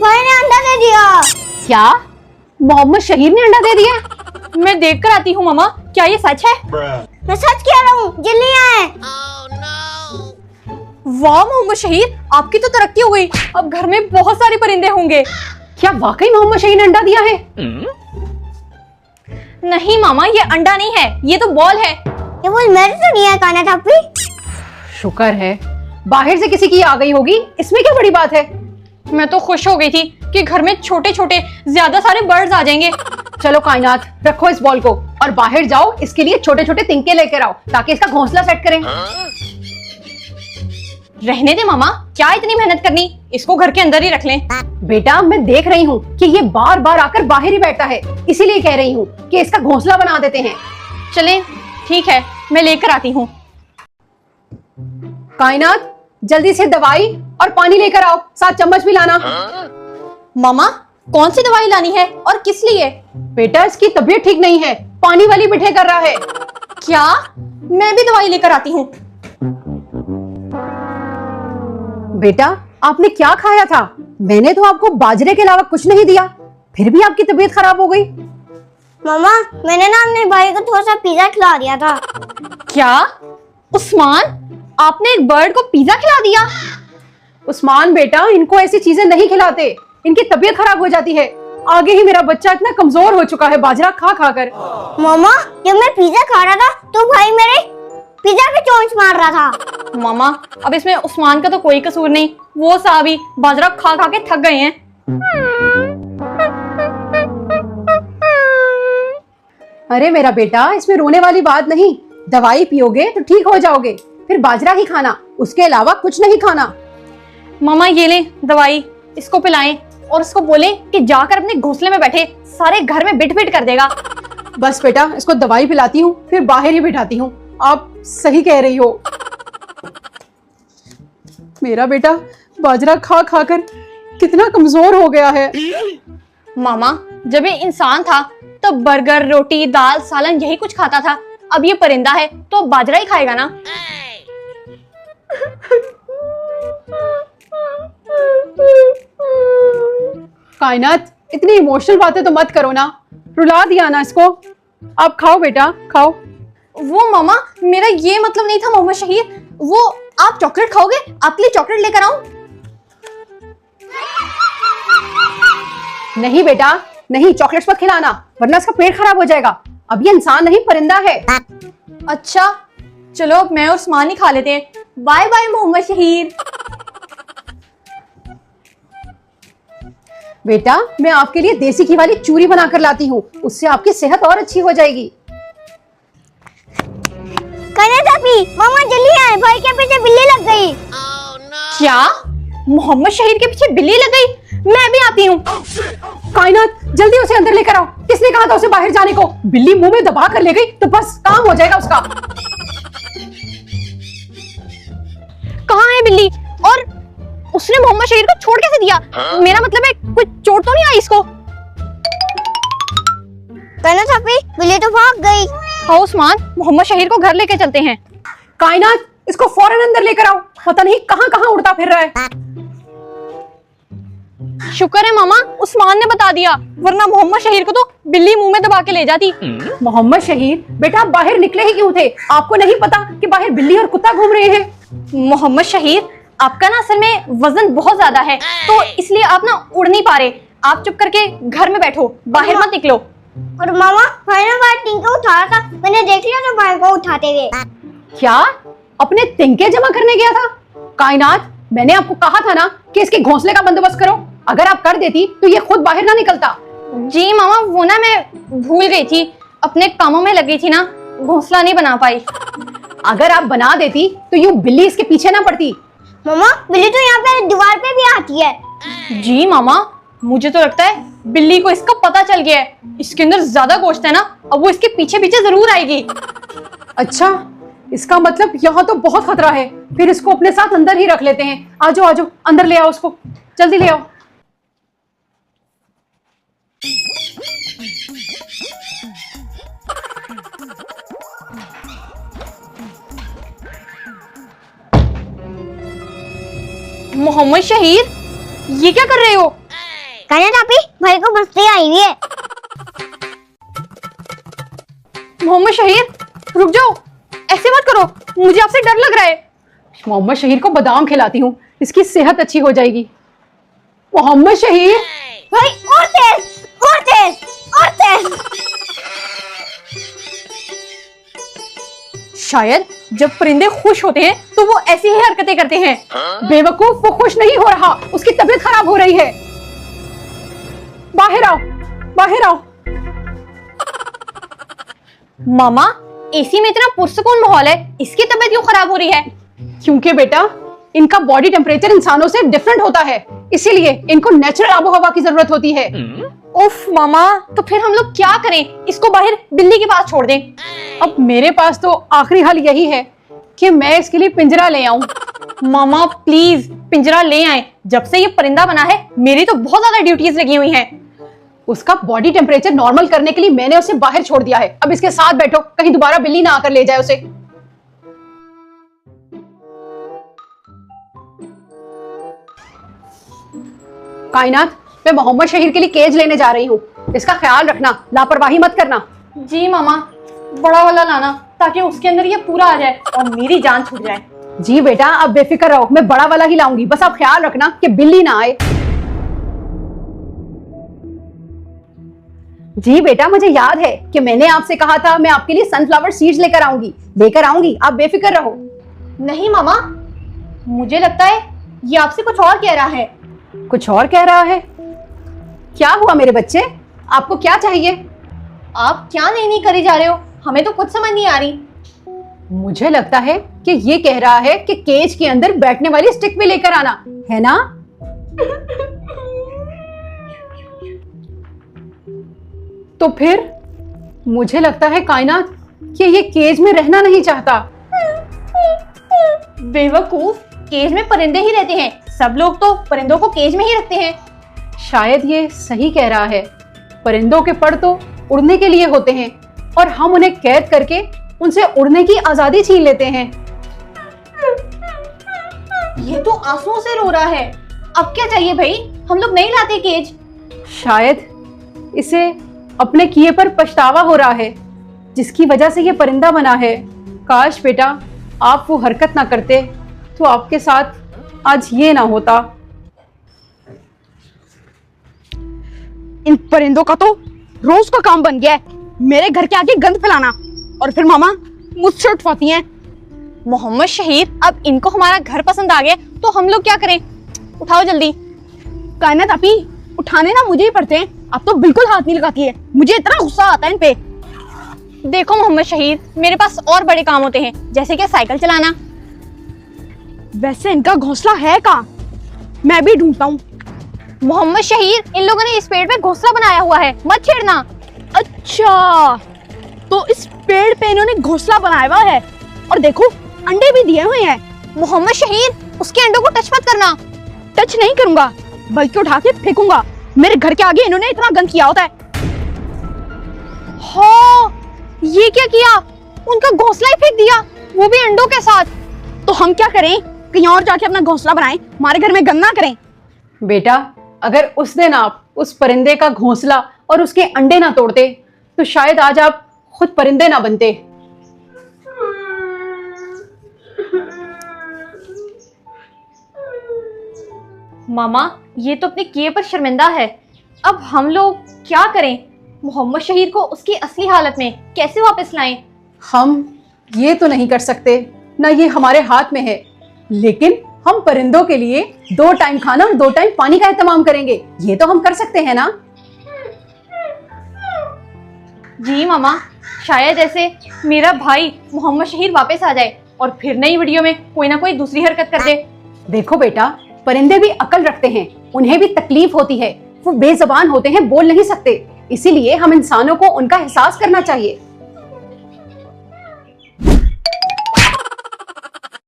भाई ने अंडा दे दिया। क्या मोहम्मद शहीद ने अंडा दे दिया? मैं देख कर आती हूँ मामा, क्या ये सच है? मैं सच कह रहा हूँ, जल्दी आए। वाह मोहम्मद शहीद, आपकी तो तरक्की हो गई, अब घर में बहुत सारे परिंदे होंगे। क्या वाकई मोहम्मद शहीद ने अंडा दिया है? नहीं मामा, ये अंडा नहीं है, ये तो बॉल है। ये बोल मेरे तो नहीं है काना टप्पी। शुक्र है बाहर से किसी की आ गई होगी, इसमें क्या बड़ी बात है। मैं तो खुश हो गई थी कि घर में छोटे छोटे ज्यादा सारे बर्ड्स आ जाएंगे। चलो कायनात, रखो इस बॉल को और बाहर जाओ, इसके लिए छोटे छोटे तिनके लेकर आओ ताकि इसका घोंसला सेट करें। रहने दे मामा, क्या इतनी मेहनत करनी, इसको घर के अंदर ही रख लें। बेटा मैं देख रही हूँ कि ये बार बार आकर बाहर ही बैठता है, इसीलिए कह रही हूँ कि इसका घोंसला बना देते हैं। चलें, ठीक है, मैं लेकर आती हूँ। कायनात जल्दी से दवाई और पानी लेकर आओ, साथ चम्मच भी लाना। मामा कौन सी दवाई लानी है और किस लिए? बेटा इसकी तबीयत ठीक नहीं है, पानी वाली बिठे कर रहा है। क्या? मैं भी दवाई लेकर आती हूँ। बेटा आपने क्या खाया था? मैंने तो आपको बाजरे के अलावा कुछ नहीं दिया, फिर भी आपकी तबीयत खराब हो गई। मामा मैंने ना अपने भाई को थोड़ा सा पिज्जा खिला दिया था। क्या उस्मान, आपने एक बर्ड को पिज्जा खिला दिया? उस्मान बेटा, इनको ऐसी चीजें नहीं खिलाते, इनकी तबीयत खराब हो जाती है। आगे ही मेरा बच्चा इतना कमजोर हो चुका है बाजरा खा खा कर। मामा जब मैं पिज्जा खा रहा था तो भाई मेरे पिज्जा पे चोंच मार रहा था। मामा अब इसमें उस्मान का तो कोई कसूर नहीं, वो साहब ही बाजरा खा खा के थक गए हैं। अरे मेरा बेटा, इसमें रोने वाली बात नहीं, दवाई पियोगे तो ठीक हो जाओगे, फिर बाजरा ही खाना, उसके अलावा कुछ नहीं खाना। मामा ये ले दवाई, इसको पिलाएं और इसको बोलें कि जाकर अपने घोंसले में बैठे, सारे घर में बिट बिट कर देगा। बस बेटा, इसको दवाई पिलाती हूँ फिर बाहर ही बिठाती हूँ। आप सही कह रही हो। मेरा बेटा बाजरा खा खा कर कितना कमजोर हो गया है। मामा जब ये इंसान था तो बर्गर, रोटी, दाल, सालन यही कुछ खाता था, अब ये परिंदा है तो बाजरा ही खाएगा ना। कायनात इतनी इमोशनल बातें तो मत करो ना, रुला दिया ना इसको। आप खाओ बेटा, खाओ। वो मामा मेरा ये मतलब नहीं था मोहम्मद शहीद, वो आप चॉकलेट खाओगे? आपके लिए चॉकलेट लेकर आऊं? नहीं बेटा नहीं, चॉकलेट्स मत खिलाना वरना इसका पेट खराब हो जाएगा। अब ये इंसान नहीं परिंदा है। अच्छा चलो, अब मैं और उस्मान ही खा लेते हैं। बाय बाय मोहम्मद शहीद। बेटा मैं आपके लिए देसी घी वाली चूरी बनाकर लाती हूँ, उससे आपकी सेहत और अच्छी हो जाएगी। काना टप्पी, मामा जल्दी आए, भाई के पीछे बिल्ली लग गई। क्या मोहम्मद शहीद के पीछे बिल्ली लग गई? मैं भी आती हूँ। कायनात जल्दी उसे अंदर लेकर आओ, किसने कहा था उसे बाहर जाने को? बिल्ली मुंह में दबा कर ले गई तो बस काम हो जाएगा उसका। कहाँ है बिल्ली? और उसने मोहम्मद शहीद को छोड़ कैसे दिया? मेरा मतलब है कुछ चोट तो नहीं आई इसको? काना टप्पी, बिल्ली तो भाग गई। हाँ उस्मान, मोहम्मद शहीद को घर लेके चलते हैं। कायनात इसको फौरन अंदर लेकर आओ, पता नहीं कहाँ कहाँ उड़ता फिर रहा है। शुक्र है मामा उस्मान ने बता दिया, वरना मोहम्मद शहीद को तो बिल्ली मुंह में दबा के ले जाती। मोहम्मद शहीद बेटा, आप बाहर निकले ही क्यों थे? आपको नहीं पता कि बाहर बिल्ली और कुत्ता घूम रहे हैं? मोहम्मद शहीद आपका ना असल में वजन बहुत ज्यादा है, तो इसलिए आप ना उड़ नहीं पा रहे। आप चुप करके घर में बैठो, बाहर मत निकलो। और मामा भाई ने बाहर टिंका उठा रहा था, मैंने देख लिया तो भाई को उठाते हुए। क्या अपने तिनके जमा करने गया था? कायनात मैंने आपको कहा था ना कि इसके घोंसले का बंदोबस्त करो, अगर आप कर देती तो ये खुद बाहर ना निकलता। जी मामा, वो ना मैं भूल गई थी, अपने कामों में लगी थी ना, घोंसला नहीं बना पाई। अगर आप बना देती तो यूं बिल्ली इसके पीछे ना पड़ती। मामा बिल्ली तो यहाँ पे दीवार पे भी आती है। जी मामा, मुझे तो लगता है बिल्ली को इसका पता चल गया है, इसके अंदर ज्यादा गोश्त है ना, अब वो इसके पीछे पीछे जरूर आएगी। अच्छा, इसका मतलब यहाँ तो बहुत खतरा है, फिर इसको अपने साथ अंदर ही रख लेते हैं। आजो आजो, अंदर ले आओ उसको, जल्दी ले आओ। मोहम्मद शहीद, ये क्या कर रहे हो? कायनात आपी, भाई को मस्ती आई हुई है। मोहम्मद शहीर, रुक जाओ, ऐसे मत करो, मुझे आपसे डर लग रहा है। मोहम्मद शहीर को बादाम खिलाती हूँ, इसकी सेहत अच्छी हो जाएगी। मोहम्मद शहीर, भाई और तेज, और तेज, और तेज। शायद जब परिंदे खुश होते हैं तो वो ऐसी ही हरकतें करते हैं। बेवकूफ, वो खुश नहीं हो रहा, उसकी तबीयत खराब हो रही है। बाहर आओ, बाहर आओ। मामा, एसी में इतना पुरसकून माहौल है, इसकी तबीयत क्यों खराब हो रही है? क्योंकि बेटा इनका बॉडी टेम्परेचर इंसानों से डिफरेंट होता है, इसीलिए इनको नेचुरल आबो हवा की जरूरत होती है। उफ मामा, तो फिर हम लोग क्या करें? इसको बाहर बिल्ली के पास छोड़ दें। अब मेरे पास तो आखिरी हल यही है कि मैं इसके लिए पिंजरा ले आऊं। मामा प्लीज पिंजरा ले आए। जब से ये परिंदा बना है मेरी तो बहुत ज्यादा ड्यूटीज लगी हुई हैं। उसका बॉडी टेम्परेचर नॉर्मल करने के लिए मैंने उसे बाहर छोड़ दिया है। अब इसके साथ बैठो, कहीं दोबारा बिल्ली ना आकर ले जाए उसे। कायनात, मैं मोहम्मद शहीर के लिए केज लेने जा रही हूँ, इसका ख्याल रखना, लापरवाही मत करना। जी मामा, बड़ा वाला लाना ताकि उसके अंदर ये पूरा आ जाए और मेरी जान छूट जाए। जी बेटा, आप बेफिक्र रहो, मैं बड़ा वाला ही लाऊंगी, बस आप ख्याल रखना कि बिल्ली ना आए। जी बेटा, मुझे याद है कि मैंने आपसे कहा था मैं आपके लिए सनफ्लावर सीड्स लेकर आऊंगी, आप बेफिक्र रहो। नहीं मामा, मुझे लगता है ये आपसे कुछ और कह रहा है। कुछ और कह रहा है? क्या हुआ मेरे बच्चे, आपको क्या चाहिए? आप क्या नहीं करी जा रहे हो? हमें तो कुछ समझ नहीं आ रही। मुझे लगता है कि ये कह रहा है कि केज के अंदर बैठने वाली स्टिक भी लेकर आना है ना? तो फिर मुझे लगता है कायनात कि ये केज में रहना नहीं चाहता। बेवकूफ, केज में परिंदे ही रहते हैं, सब लोग तो परिंदों को केज में ही रखते हैं। शायद ये सही कह रहा है, परिंदों के पर तो उड़ने के लिए होते हैं और हम उन्हें कैद करके उनसे उड़ने की आजादी छीन लेते हैं। ये तो आंसुओं से रो रहा है। अब क्या चाहिए भाई? हम लोग नहीं लाते केज। शायद इसे अपने किए पर पछतावा हो रहा है, जिसकी वजह से ये परिंदा बना है। काश बेटा आप वो हरकत ना करते तो आपके साथ आज ये ना होता। इन परिंदों का तो रोज का काम बन गया है, मेरे घर के आगे गंद फैलाना, और फिर मामा मुझसे उठवाती हैं। मोहम्मद शहीर, अब इनको हमारा घर पसंद आ गया तो हम लोग क्या करें? उठाओ जल्दी। कायनात आपी, उठाने ना मुझे ही पड़ते हैं, आप तो बिल्कुल हाथ नहीं लगाती है, मुझे इतना गुस्सा आता है इन पे। देखो मोहम्मद शहीर, मेरे पास और बड़े काम होते हैं, जैसे कि साइकिल चलाना। वैसे इनका घोंसला है कहाँ? मैं भी ढूंढता हूँ। मोहम्मद शहीर, इन लोगों ने इस पेड़ पे घोंसला बनाया हुआ है, मत छेड़ना। अच्छा, तो इस पेड़ पे इन्होंने घोंसला बनाया हुआ है, और देखो अंडे भी दिए हुए हैं। मोहम्मद शहीर, उसके अंडों को टच मत करना। टच नहीं करूंगा, बल्कि उठा के फेंकूंगा। मेरे घर के आगे इन्होंने इतना गंद किया होता है। हाँ, ये क्या किया? उनका घोंसला ही फेंक दिया, वो भी अंडों के साथ। तो हम क्या करें? कहीं और जाके अपना घोंसला बनाएं, हमारे घर में गंद ना करें। बेटा अगर उस दिन आप उस परिंदे का घोंसला और उसके अंडे ना तोड़ते तो शायद आज आप खुद परिंदे ना बनते। मामा, ये तो अपने किए पर शर्मिंदा है। अब हम लोग क्या करें? मोहम्मद शहीर को उसकी असली हालत में कैसे वापस लाएं? हम ये तो नहीं कर सकते, ना ये हमारे हाथ में है, लेकिन हम परिंदों के लिए 2 टाइम खाना और 2 टाइम पानी का इंतजाम करेंगे। ये तो हम कर सकते हैं ना? जी मामा, शायद ऐसे मेरा भाई मोहम्मद शहीर वापस आ जाए और फिर नई वीडियो में कोई ना कोई दूसरी हरकत कर दे। देखो बेटा, परिंदे भी अकल रखते हैं, उन्हें भी तकलीफ होती है, वो बेजबान होते हैं, बोल नहीं सकते, इसीलिए हम इंसानों को उनका एहसास करना चाहिए।